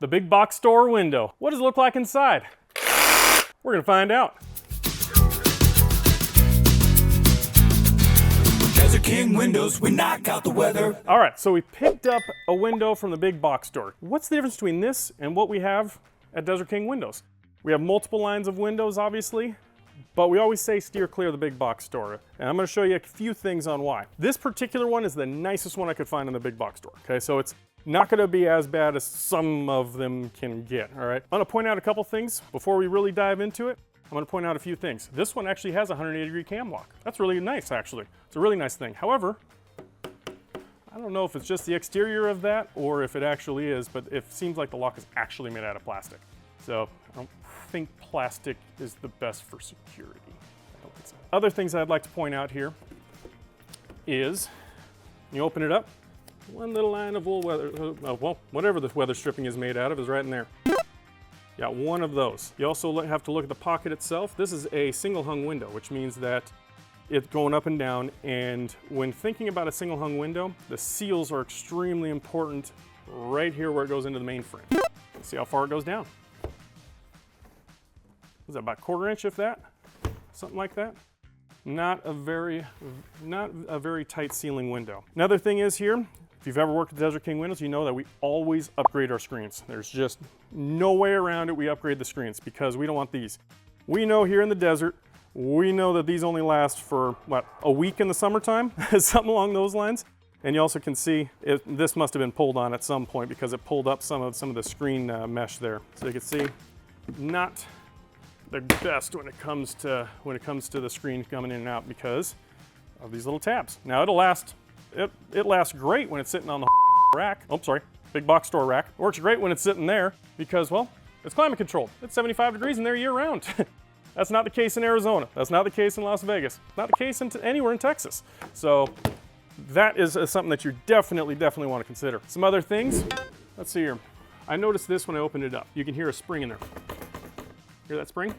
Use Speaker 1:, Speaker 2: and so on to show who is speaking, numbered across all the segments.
Speaker 1: The big box store window. What does it look like inside? We're gonna find out.
Speaker 2: Desert King Windows, we knock out the weather.
Speaker 1: All right, so we picked up a window from the big box store. What's the difference between this and what we have at Desert King Windows? We have multiple lines of windows, obviously, but we always say steer clear of the big box store. And I'm gonna show you a few things on why. This particular one is the nicest one I could find in the big box store, okay? So it's not gonna be as bad as some of them can get, all right? I'm gonna point out a couple things before we really dive into it. I'm gonna point out a few things. This one actually has a 180-degree cam lock. That's really nice, actually. It's a really nice thing. However, I don't know if it's just the exterior of that or if it actually is, but it seems like the lock is actually made out of plastic. So I don't think plastic is the best for security. I don't think so. Other things I'd like to point out here is, you open it up, one little line of wool weather, well, whatever the weather stripping is made out of is right in there. Got one of those. You also have to look at the pocket itself. This is a single hung window, which means that it's going up and down. And when thinking about a single hung window, the seals are extremely important right here where it goes into the main frame. Let's see how far it goes down. Is that about a 1/4 inch, if that? Something like that. Not a very tight sealing window. Another thing is here, if you've ever worked with Desert King Windows, you know that we always upgrade our screens. There's just no way around it. We upgrade the screens because we don't want these. We know here in the desert, we know that these only last for, what, a week in the summertime? Something along those lines. And you also can see, this must have been pulled on at some point because it pulled up some of the screen mesh there. So you can see, not the best when it comes to the screen coming in and out because of these little tabs. Now it'll last. It lasts great when it's sitting on the rack. Oh, sorry, big box store rack. Works great when it's sitting there because, well, it's climate controlled. It's 75 degrees in there year round. That's not the case in Arizona. That's not the case in Las Vegas. Not the case anywhere in Texas. So that is something that you definitely want to consider. Some other things. Let's see here. I noticed this when I opened it up. You can hear a spring in there. Hear that spring?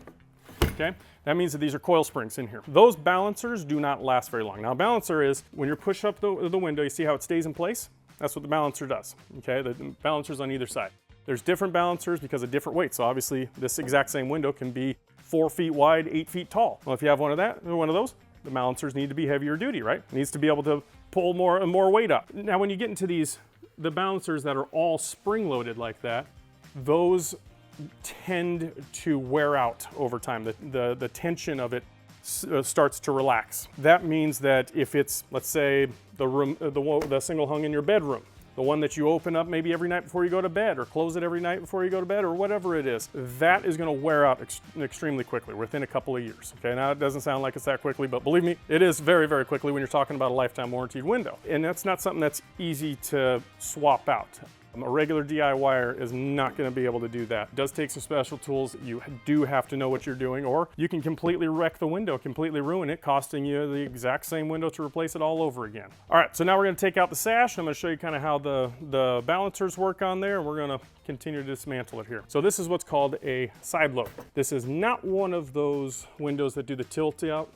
Speaker 1: Okay, that means that these are coil springs in here. Those balancers do not last very long. Now, a balancer is when you push up the window, you see how it stays in place? That's what the balancer does, okay? The balancer's on either side. There's different balancers because of different weights. So obviously, this exact same window can be 4 feet wide, 8 feet tall. Well, if you have one of those, the balancers need to be heavier duty, right? It needs to be able to pull more weight up. Now, when you get into the balancers that are all spring-loaded like that, those tend to wear out over time. The tension of it starts to relax. That means that if it's, let's say, the single hung in your bedroom, the one that you open up maybe every night before you go to bed or close it every night before you go to bed or whatever it is, that is going to wear out extremely quickly within a couple of years. Okay, now it doesn't sound like it's that quickly, but believe me, it is very quickly when you're talking about a lifetime warranted window. And that's not something that's easy to swap out. A regular DIYer is not going to be able to do that. It does take some special tools. You do have to know what you're doing, or you can completely wreck the window, completely ruin it, costing you the exact same window to replace it all over again. All right, so now we're going to take out the sash. I'm going to show you kind of how the balancers work on there, and we're going to continue to dismantle it here. So this is what's called a side load. This is not one of those windows that do the tilt out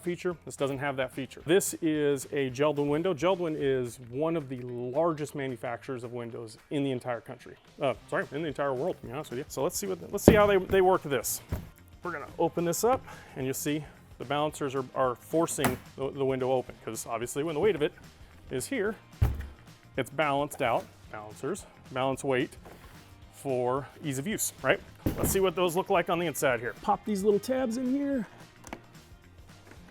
Speaker 1: feature. This doesn't have that feature. This is a Geldwin window. Geldwin is one of the largest manufacturers of windows in the entire country. In the entire world, to be honest with you. So let's see how they work this. We're gonna open this up, and you'll see the balancers are forcing the window open, because obviously when the weight of it is here, it's balanced out. Balancers, balance weight for ease of use, right? Let's see what those look like on the inside here. Pop these little tabs in here.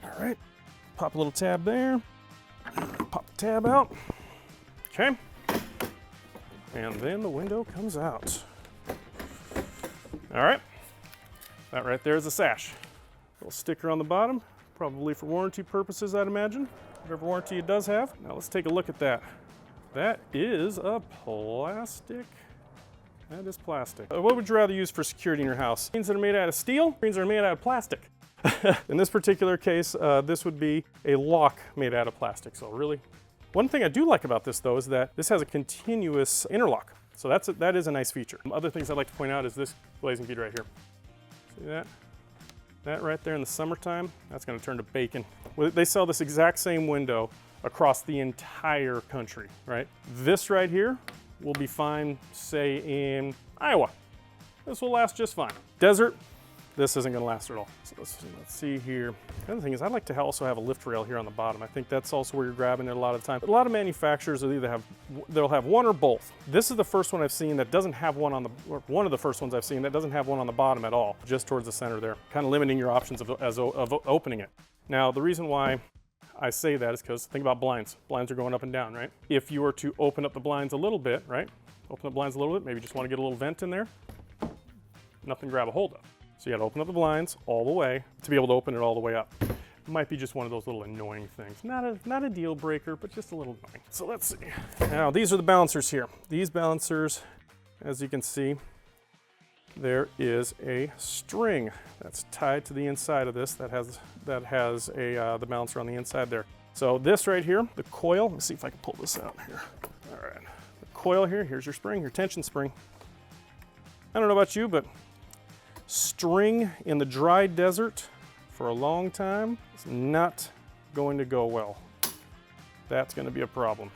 Speaker 1: All right, pop a little tab there, pop the tab out, okay, and then the window comes out. All right, that right there is a sash. Little sticker on the bottom, probably for warranty purposes, I'd imagine, whatever warranty it does have. Now let's take a look at that. That is a plastic. That is plastic. What would you rather use for security in your house? Screens that are made out of steel, screens that are made out of plastic. In this particular case, this would be a lock made out of plastic. So really, one thing I do like about this though is that this has a continuous interlock. So that is a nice feature. Other things I'd like to point out is this blazing bead right here. See that? That right there in the summertime, that's gonna turn to bacon. They sell this exact same window across the entire country, right? This right here will be fine, say in Iowa. This will last just fine. Desert, this isn't gonna last at all. So let's see here. The other thing is I'd like to also have a lift rail here on the bottom. I think that's also where you're grabbing it a lot of the time. A lot of manufacturers will either they'll have one or both. This is the first one I've seen that doesn't have one on the, or one of the first ones I've seen that doesn't have one on the bottom at all, just towards the center there, kind of limiting your options of opening it. Now, the reason why I say that is because think about blinds. Blinds are going up and down, right? If you were to open up the blinds a little bit, right? Open the blinds a little bit, maybe just want to get a little vent in there, nothing to grab a hold of. So you got to open up the blinds all the way to be able to open it all the way up. Might be just one of those little annoying things. Not a deal breaker, but just a little annoying. So let's see. Now these are the balancers here. These balancers, as you can see, there is a string that's tied to the inside of this that has the balancer on the inside there. So this right here, the coil, let me see if I can pull this out here. All right, the coil here, here's your spring, your tension spring. I don't know about you, but string in the dry desert for a long time is not going to go well. That's going to be a problem.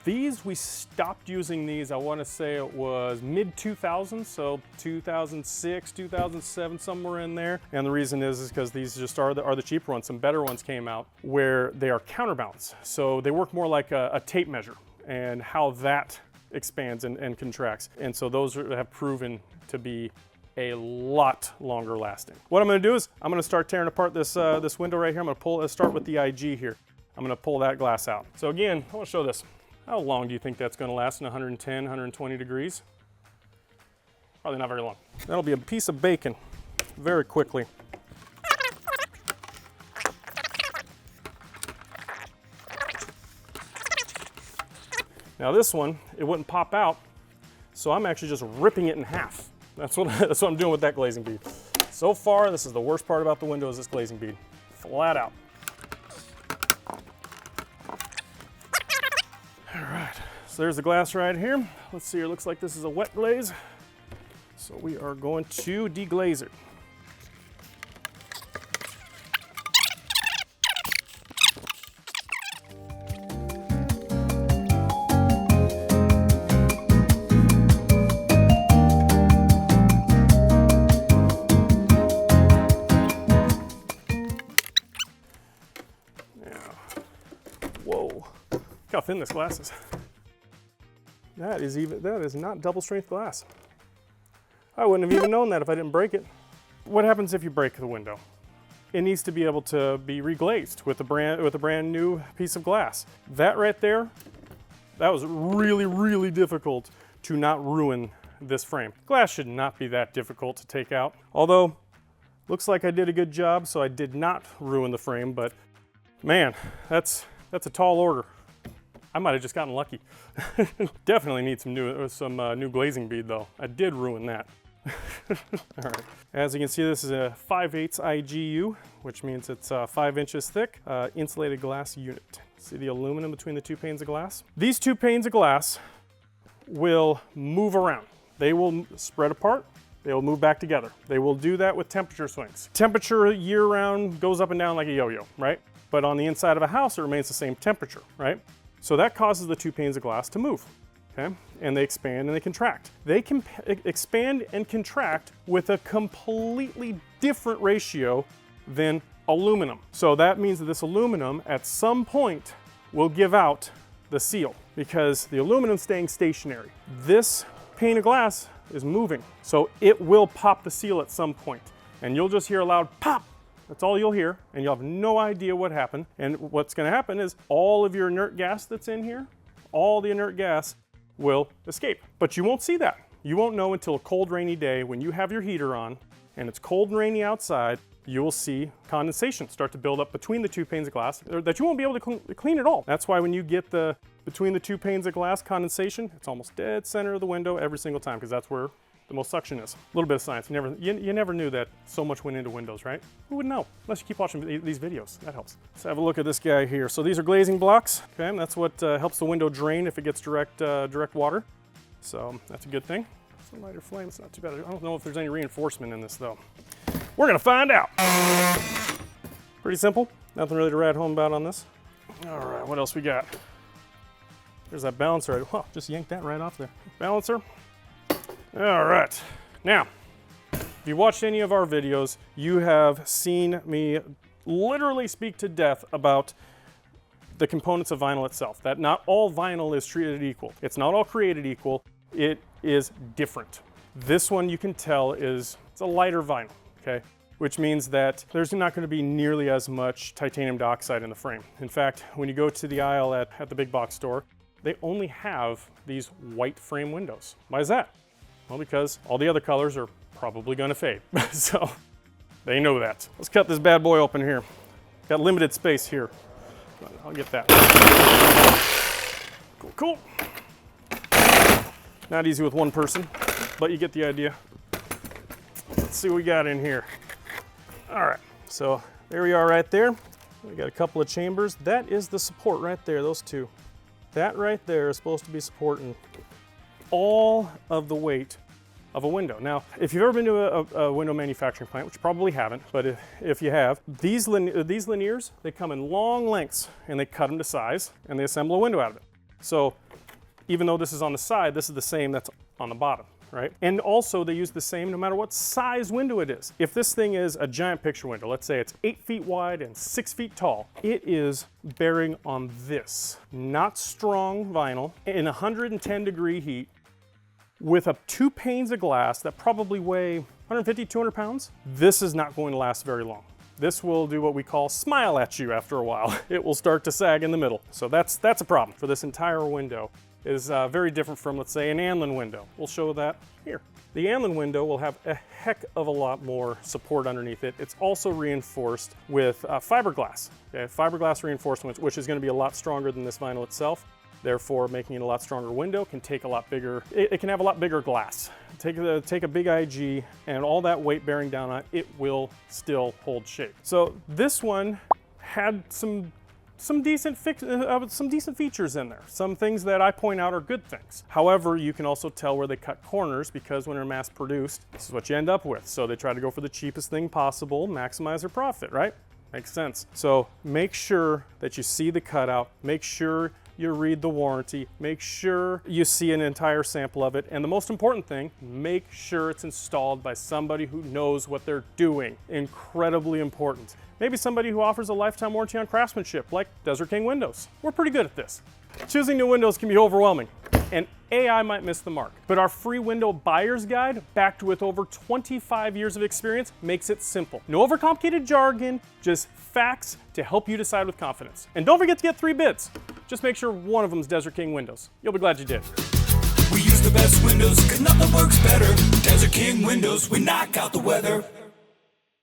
Speaker 1: These, we stopped using these, I want to say it was mid-2000s, so 2006, 2007, somewhere in there. And the reason is because these just are the cheaper ones. Some better ones came out where they are counterbalance. So they work more like a tape measure and how that expands and contracts. And so those have proven to be a lot longer lasting. What I'm going to do is I'm going to start tearing apart this this window right here. I'm going to start with the IG here. I'm going to pull that glass out. So again, I want to show this. How long do you think that's going to last in 110, 120 degrees? Probably not very long. That'll be a piece of bacon very quickly. Now this one, it wouldn't pop out, so I'm actually just ripping it in half. That's what I'm doing with that glazing bead. So far, this is the worst part about the window is this glazing bead. Flat out. All right, so there's the glass right here. Let's see, it looks like this is a wet glaze. So we are going to deglaze it. Whoa, look how thin this glass is. That is not double strength glass. I wouldn't have even known that if I didn't break it. What happens if you break the window? It needs to be able to be reglazed with a brand new piece of glass. That right there, that was really, really difficult to not ruin this frame. Glass should not be that difficult to take out. Although, looks like I did a good job, so I did not ruin the frame, but man, that's a tall order. I might have just gotten lucky. Definitely need some new glazing bead though. I did ruin that. All right. As you can see, this is a 5/8 IGU, which means it's 5 inches thick, insulated glass unit. See the aluminum between the two panes of glass? These two panes of glass will move around. They will spread apart. They will move back together. They will do that with temperature swings. Temperature year-round goes up and down like a yo-yo, right? But on the inside of a house, it remains the same temperature, right? So that causes the two panes of glass to move, okay? And they expand and they contract. They can expand and contract with a completely different ratio than aluminum. So that means that this aluminum at some point will give out the seal because the aluminum's staying stationary. This pane of glass is moving, so it will pop the seal at some point, and you'll just hear a loud pop. That's all you'll hear, and you'll have no idea what happened. And what's going to happen is all of your inert gas that's in here, all the inert gas will escape. But you won't see that. You won't know until a cold, rainy day when you have your heater on and it's cold and rainy outside, you will see condensation start to build up between the two panes of glass that you won't be able to clean at all. That's why when you get between the two panes of glass condensation, it's almost dead center of the window every single time because that's where the most suction is. A little bit of science. You never knew that so much went into windows, right? Who would know? Unless you keep watching these videos. That helps. Let's have a look at this guy here. So these are glazing blocks. Okay, and that's what helps the window drain if it gets direct water. So that's a good thing. It's a lighter flame. It's not too bad. I don't know if there's any reinforcement in this though. We're gonna find out. Pretty simple. Nothing really to write home about on this. All right, what else we got? There's that balancer. Oh, just yanked that right off there. Balancer. All right. Now, if you watched any of our videos, you have seen me literally speak to death about the components of vinyl itself, that not all vinyl is treated equal. It's not all created equal. It is different. This one you can tell it's a lighter vinyl, okay? Which means that there's not going to be nearly as much titanium dioxide in the frame. In fact, when you go to the aisle at the big box store, they only have these white frame windows. Why is that? Well, because all the other colors are probably going to fade. So they know that. Let's cut this bad boy open here. Got limited space here. I'll get that. Cool, cool. Not easy with one person, but you get the idea. Let's see what we got in here. All right, so there we are right there. We got a couple of chambers. That is the support right there, those two. That right there is supposed to be supporting all of the weight of a window. Now, if you've ever been to a window manufacturing plant, which you probably haven't, but if you have, these linears, they come in long lengths and they cut them to size and they assemble a window out of it. So even though this is on the side, this is the same that's on the bottom, right? And also they use the same no matter what size window it is. If this thing is a giant picture window, let's say it's 8 feet wide and 6 feet tall, it is bearing on this, not strong vinyl, in 110 degree heat, with up 2 panes of glass that probably weigh 150, 200 pounds, this is not going to last very long. This will do what we call smile at you after a while. It will start to sag in the middle. So that's a problem for this entire window. It is very different from, let's say, an Anlin window. We'll show that here. The Anlin window will have a heck of a lot more support underneath it. It's also reinforced with fiberglass. Okay? Fiberglass reinforcement, which is going to be a lot stronger than this vinyl itself. Therefore, making it a lot stronger window can take a lot bigger, it can have a lot bigger glass. Take a big IG and all that weight bearing down on it, it will still hold shape. So this one had some decent features in there. Some things that I point out are good things. However, you can also tell where they cut corners because when they're mass produced, this is what you end up with. So they try to go for the cheapest thing possible, maximize their profit, right? Makes sense. So make sure that you see the cutout, make sure you read the warranty, make sure you see an entire sample of it, and the most important thing, make sure it's installed by somebody who knows what they're doing. Incredibly important. Maybe somebody who offers a lifetime warranty on craftsmanship, like Desert King Windows. We're pretty good at this. Choosing new windows can be overwhelming, and AI might miss the mark. But our free window buyer's guide, backed with over 25 years of experience, makes it simple. No overcomplicated jargon, just facts to help you decide with confidence. And don't forget to get 3 bids. Just make sure one of them is Desert King Windows. You'll be glad you did.
Speaker 2: We use the best windows, cause nothing works better. Desert King Windows, we knock out the weather.